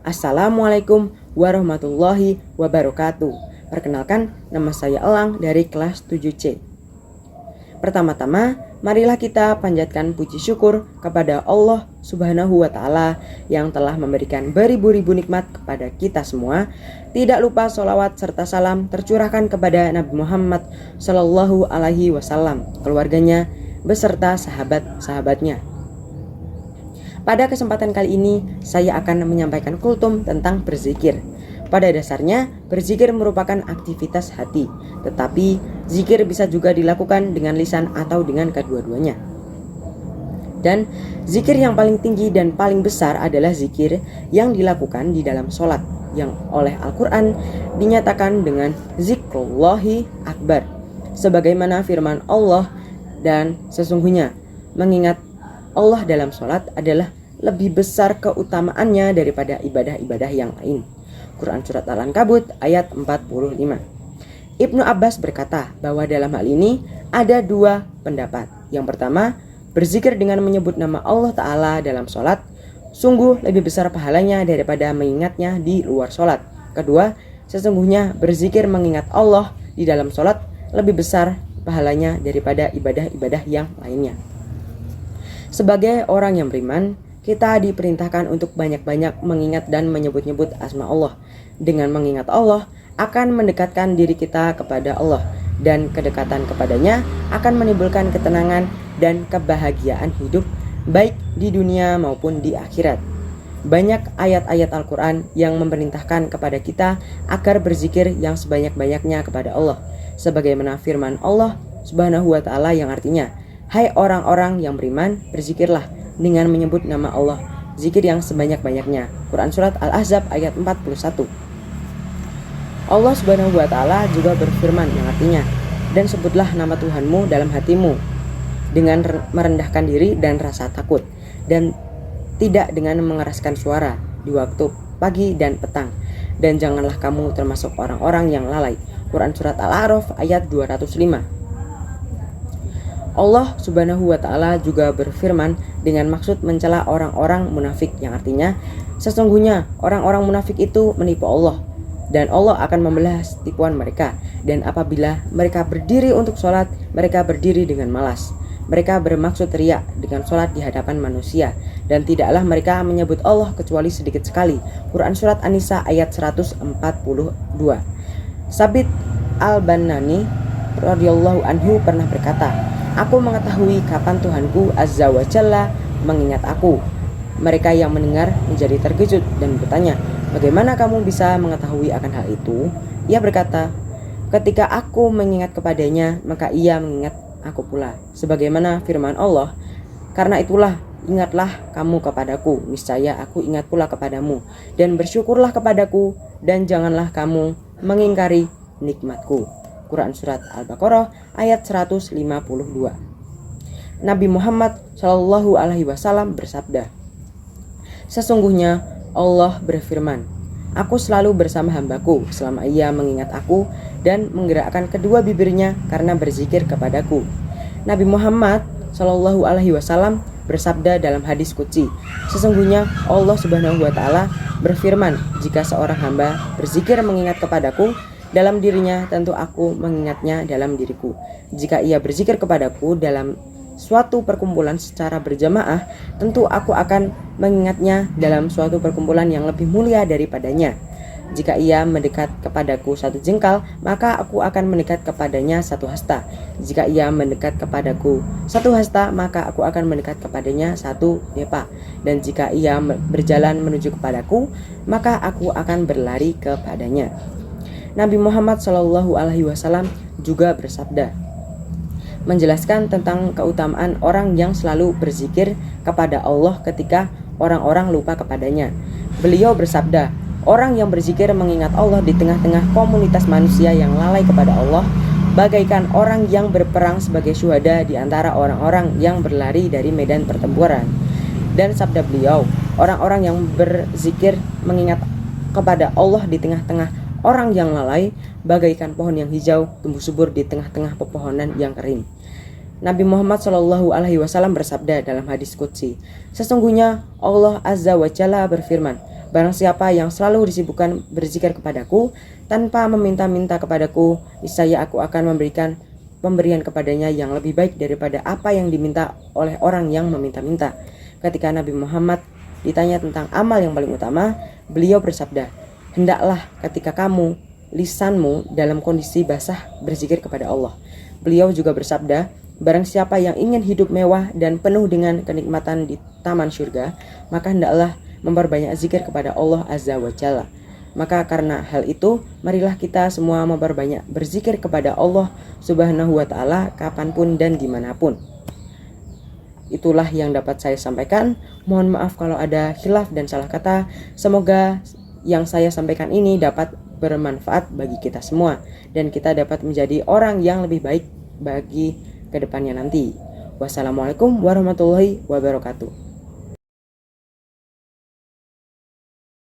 Assalamualaikum warahmatullahi wabarakatuh. Perkenalkan, nama saya Elang dari kelas 7C. Pertama-tama, marilah kita panjatkan puji syukur kepada Allah Subhanahu wa Ta'ala yang telah memberikan beribu-ribu nikmat kepada kita semua. Tidak lupa sholawat serta salam tercurahkan kepada Nabi Muhammad Sallallahu Alaihi Wasallam, keluarganya, beserta sahabat-sahabatnya. Pada kesempatan kali ini, saya akan menyampaikan kultum tentang berzikir. Pada dasarnya, berzikir merupakan aktivitas hati, tetapi zikir bisa juga dilakukan dengan lisan atau dengan kedua-duanya. Dan zikir yang paling tinggi dan paling besar adalah zikir yang dilakukan di dalam sholat, yang oleh Al-Quran dinyatakan dengan zikrullahi akbar, sebagaimana firman Allah, dan sesungguhnya mengingat Allah dalam sholat adalah lebih besar keutamaannya daripada ibadah-ibadah yang lain. Quran Surat Al-Ankabut ayat 45. Ibnu Abbas berkata bahwa dalam hal ini ada dua pendapat. Yang pertama, berzikir dengan menyebut nama Allah Ta'ala dalam sholat sungguh lebih besar pahalanya daripada mengingatnya di luar sholat. Kedua, sesungguhnya berzikir mengingat Allah di dalam sholat lebih besar pahalanya daripada ibadah-ibadah yang lainnya. Sebagai orang yang beriman, kita diperintahkan untuk banyak-banyak mengingat dan menyebut-nyebut asma Allah. Dengan mengingat Allah akan mendekatkan diri kita kepada Allah, dan kedekatan kepadanya akan menimbulkan ketenangan dan kebahagiaan hidup baik di dunia maupun di akhirat. Banyak ayat-ayat Al-Quran yang memerintahkan kepada kita agar berzikir yang sebanyak-banyaknya kepada Allah, sebagaimana firman Allah Subhanahu wa Ta'ala yang artinya, "Hai orang-orang yang beriman, berzikirlah dengan menyebut nama Allah, zikir yang sebanyak-banyaknya." Quran Surat Al-Ahzab ayat 41. Allah Subhanahu wa Ta'ala juga berfirman yang artinya, "Dan sebutlah nama Tuhanmu dalam hatimu dengan merendahkan diri dan rasa takut, dan tidak dengan mengeraskan suara di waktu pagi dan petang, dan janganlah kamu termasuk orang-orang yang lalai." Quran Surat Al-A'raf ayat 205. Allah Subhanahu wa Ta'ala juga berfirman dengan maksud mencela orang-orang munafik yang artinya, "Sesungguhnya orang-orang munafik itu menipu Allah, dan Allah akan membalas tipuan mereka. Dan apabila mereka berdiri untuk sholat, mereka berdiri dengan malas. Mereka bermaksud riya dengan sholat di hadapan manusia, dan tidaklah mereka menyebut Allah kecuali sedikit sekali." Quran Surat An-Nisa ayat 142. Sabit Al-Banani radhiyallahu anhu pernah berkata, "Aku mengetahui kapan Tuhanku Azza wa Jalla mengingat aku." Mereka yang mendengar menjadi terkejut dan bertanya, "Bagaimana kamu bisa mengetahui akan hal itu?" Ia berkata, "Ketika aku mengingat kepadanya, maka ia mengingat aku pula." Sebagaimana firman Allah, "Karena itulah ingatlah kamu kepadaku, niscaya aku ingat pula kepadamu, dan bersyukurlah kepadaku, dan janganlah kamu mengingkari nikmatku." Quran Surat Al-Baqarah ayat 152. Nabi Muhammad Shallallahu Alaihi Wasallam bersabda, "Sesungguhnya Allah berfirman, Aku selalu bersama hambaku selama ia mengingat aku dan menggerakkan kedua bibirnya karena berzikir kepadaku." Nabi Muhammad Shallallahu Alaihi Wasallam bersabda dalam hadis qudsi, "Sesungguhnya Allah Subhanahu wa Ta'ala berfirman, jika seorang hamba berzikir mengingat kepadaku dalam dirinya, tentu aku mengingatnya dalam diriku. Jika ia berzikir kepadaku dalam suatu perkumpulan secara berjamaah, tentu aku akan mengingatnya dalam suatu perkumpulan yang lebih mulia daripadanya. Jika ia mendekat kepadaku satu jengkal, maka aku akan mendekat kepadanya satu hasta. Jika ia mendekat kepadaku satu hasta, maka aku akan mendekat kepadanya satu depa. Dan jika ia berjalan menuju kepadaku, maka aku akan berlari kepadanya." Nabi Muhammad Shallallahu Alaihi Wasallam juga bersabda, menjelaskan tentang keutamaan orang yang selalu berzikir kepada Allah ketika orang-orang lupa kepadanya. Beliau bersabda, "Orang yang berzikir mengingat Allah di tengah-tengah komunitas manusia yang lalai kepada Allah, bagaikan orang yang berperang sebagai syuhada di antara orang-orang yang berlari dari medan pertempuran." Dan sabda beliau, "Orang-orang yang berzikir mengingat kepada Allah di tengah-tengah orang yang lalai, bagaikan pohon yang hijau tumbuh subur di tengah-tengah pepohonan yang kering." Nabi Muhammad Shallallahu Alaihi Wasallam bersabda dalam hadis qudsi, "Sesungguhnya Allah Azza wa Jalla berfirman, Barang siapa yang selalu disibukkan berzikir kepadaku tanpa meminta-minta kepadaku, niscaya aku akan memberikan pemberian kepadanya yang lebih baik daripada apa yang diminta oleh orang yang meminta-minta. Ketika Nabi Muhammad ditanya tentang amal yang paling utama, beliau bersabda, hendaklah ketika kamu lisanmu dalam kondisi basah berzikir kepada Allah. Beliau juga bersabda, barang siapa yang ingin hidup mewah dan penuh dengan kenikmatan di taman surga, maka hendaklah memperbanyak zikir kepada Allah Azza wa Jalla. Maka karena hal itu, marilah kita semua memperbanyak berzikir kepada Allah Subhanahu wa Ta'ala kapanpun dan dimanapun. Itulah yang dapat saya sampaikan. Mohon maaf kalau ada khilaf dan salah kata. Semoga yang saya sampaikan ini dapat bermanfaat bagi kita semua dan kita dapat menjadi orang yang lebih baik bagi kedepannya nanti. Wassalamualaikum warahmatullahi wabarakatuh.